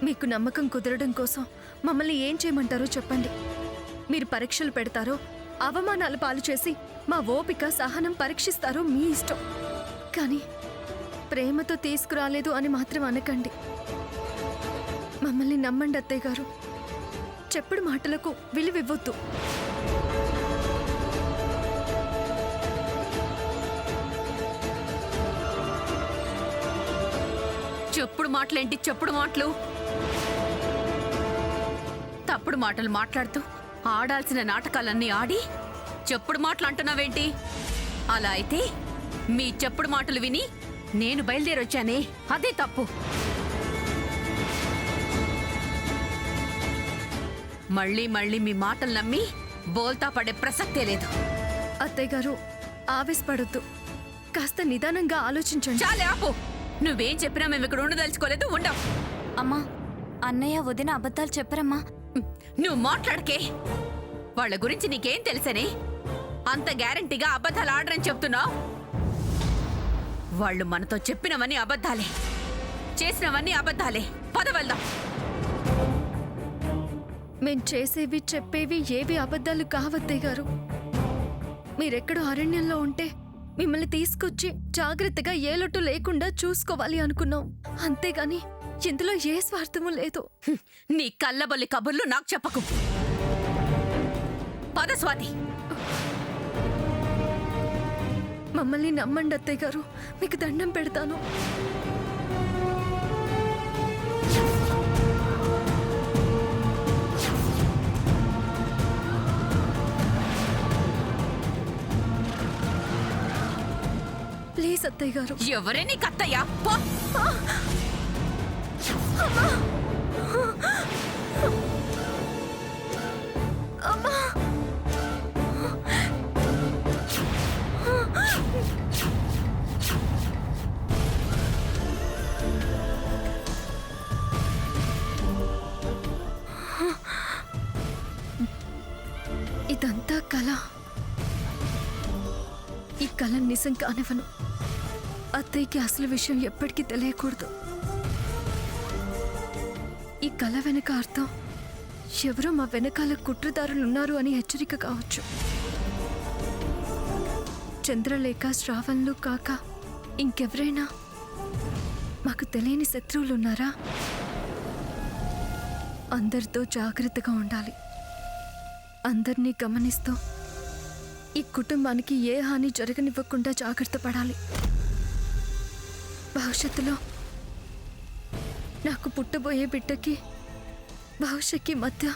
మీకు నమ్మకం కుదరడం కోసం మమ్మల్ని ఏం చేయమంటారో చెప్పండి. మీరు పరీక్షలు పెడతారో, అవమానాలు పాలు చేసి మా ఓపిక సహనం పరీక్షిస్తారో మీ ఇష్టం. కానీ ప్రేమతో తీసుకురాలేదు అని మాత్రం అనకండి. మమ్మల్ని నమ్మండి అత్తయ్య గారు. చెప్పుడు మాటలకు విలువివ్వొద్దు. చెప్పుడు మాటలేంటి? చెప్పుడు మాటలు, తప్పుడు మాటలు మాట్లాడుతూ ఆడాల్సిన నాటకాలన్నీ ఆడి చెప్పుడు మాటలు అంటున్నావేంటి? అలా అయితే మీ చెప్పుడు మాటలు విని నేను బయలుదేరొచ్చానే, అదే తప్పు. మళ్ళీ మళ్ళీ మీ మాటలు నమ్మి బోల్తా పడే ప్రసక్తే లేదు. అత్తయ్య గారు, ఆవేశపడొద్దు. కాస్త నిదానంగా ఆలోచించండి. చాలే ఆపు. నువ్వేం చెప్పినా మేము ఇక్కడ ఉండదలుచుకోలేదు. ఉండవు. అమ్మా, అన్నయ్య వదిన అబద్ధాలు చెప్పరమ్మా. నువ్వు మాట్లాడకే. వాళ్ళ గురించి నీకేం తెలుసని అంత గ్యారంటీగా అబద్ధాలు ఆడరని చెప్తున్నావు? వాళ్ళు మనతో చెప్పినవన్నీ అబద్ధాలే, చేసినవన్నీ అబద్ధాలే. పద వెళ్దాం. మేం చేసేవి చెప్పేవి ఏవి అబద్ధాలు కావత్తయ్య గారు. మీరెక్కడో అరణ్యంలో ఉంటే మిమ్మల్ని తీసుకొచ్చి జాగ్రత్తగా ఏ లోటు లేకుండా చూసుకోవాలి అనుకున్నాం. అంతేగాని ఇందులో ఏ స్వార్థమూ లేదు. నీ కళ్ళబొల్లి కబుర్లు నాకు చెప్పకు. పద స్వాతి. మమ్మల్ని నమ్మండి అత్తయ్య గారు. మీకు దండం పెడతాను. ప్లీజ్ అత్తయ్య గారు. ఎవరే నీకు అత్తయ్యా? పో. ఇదంతా కళ. ఈ కళ నిజం కానివ్వను. అత్తయ్యకి అసలు విషయం ఎప్పటికీ తెలియకూడదు. ఈ కళ వెనక అర్థం ఎవరో మా వెనకాల కుట్రదారులున్నారు అని హెచ్చరిక కావచ్చు. చంద్రలేఖ, శ్రావణ్లు కాక ఇంకెవరైనా మాకు తెలియని శత్రువులున్నారా? అందరితో జాగ్రత్తగా ఉండాలి. అందరినీ గమనిస్తూ ఈ కుటుంబానికి ఏ హాని జరగనివ్వకుండా జాగ్రత్త పడాలి. భవిష్యత్తులో నాకు పుట్టబోయే బిడ్డకి భవిష్యత్తుకి మధ్య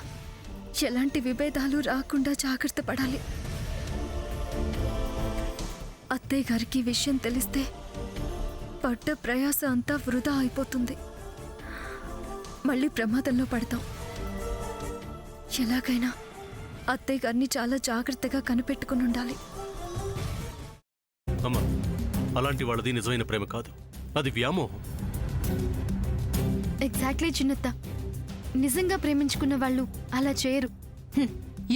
ఎలాంటి విభేదాలు రాకుండా జాగ్రత్త పడాలి. అత్తయ్య గారికి విషయం తెలిస్తే పడ్డ ప్రయాస అంతా వృధా అయిపోతుంది. మళ్ళీ ప్రమాదంలో పడతాం. ఎలాగైనా అత్తయ్య గారిని చాలా జాగ్రత్తగా కనిపెట్టుకుని ఉండాలి. అమ్మా, అలాంటి వాళ్ళది నిజమైన ప్రేమ కాదు, అది వ్యామోహం. ఎగ్జాక్ట్లీ చిన్నత్త. నిజంగా ప్రేమించుకున్న వాళ్ళు అలా చేయరు.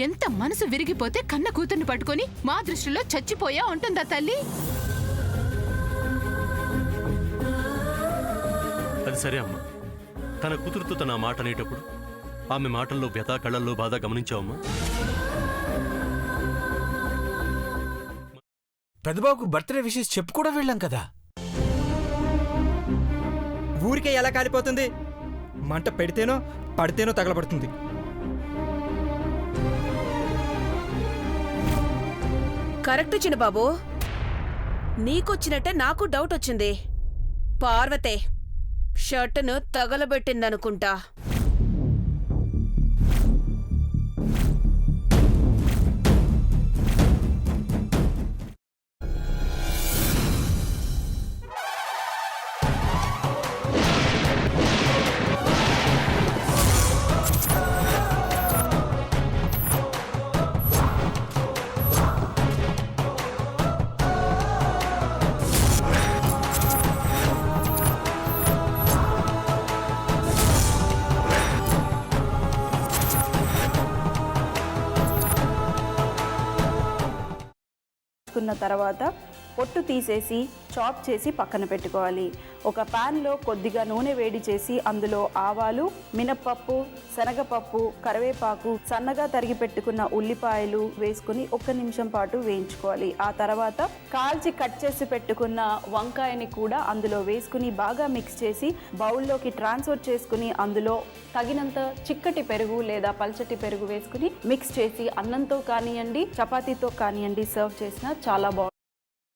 ఎంత మనసు విరిగిపోతే కన్న కూతుర్ని పట్టుకొని మా దృష్టిలో చచ్చిపోయా ఉంటుందా తల్లి? అది సరే అమ్మా. తన కూతురుతో తన మాట అనేటప్పుడు ఆమె మాటల్లో వ్యథ, కళ్ళల్లో బాధ గమనించావమ్మా? పెద్దబాబుకు బర్త్డే విషెస్ చెప్పు కూడా వెళ్ళాం కదా. ఊరికే ఎలా కాలిపోతుంది? మంట పెడితేనో పడితేనో తగలబడుతుంది. కరెక్ట్ చిన్నబాబు. నీకొచ్చినట్టే నాకు డౌట్ వచ్చింది. పార్వతే షర్టును తగలబెట్టిందనుకుంటా. తర్వాత పొట్టు తీసేసి చాప్ చేసి పక్కన పెట్టుకోవాలి. ఒక ప్యాన్లో కొద్దిగా నూనె వేడి చేసి అందులో ఆవాలు, మినప్పప్పు, శనగపప్పు, కరివేపాకు, సన్నగా తరిగి పెట్టుకున్న ఉల్లిపాయలు వేసుకుని 1 నిమిషం పాటు వేయించుకోవాలి. ఆ తర్వాత కాల్చి కట్ చేసి పెట్టుకున్న వంకాయని కూడా అందులో వేసుకుని బాగా మిక్స్ చేసి బౌల్లోకి ట్రాన్స్ఫర్ చేసుకుని అందులో తగినంత చిక్కటి పెరుగు లేదా పల్చటి పెరుగు వేసుకుని మిక్స్ చేసి అన్నంతో కానివ్వండి, చపాతీతో కానివ్వండి సర్వ్ చేసినా చాలా బాగుంటుంది.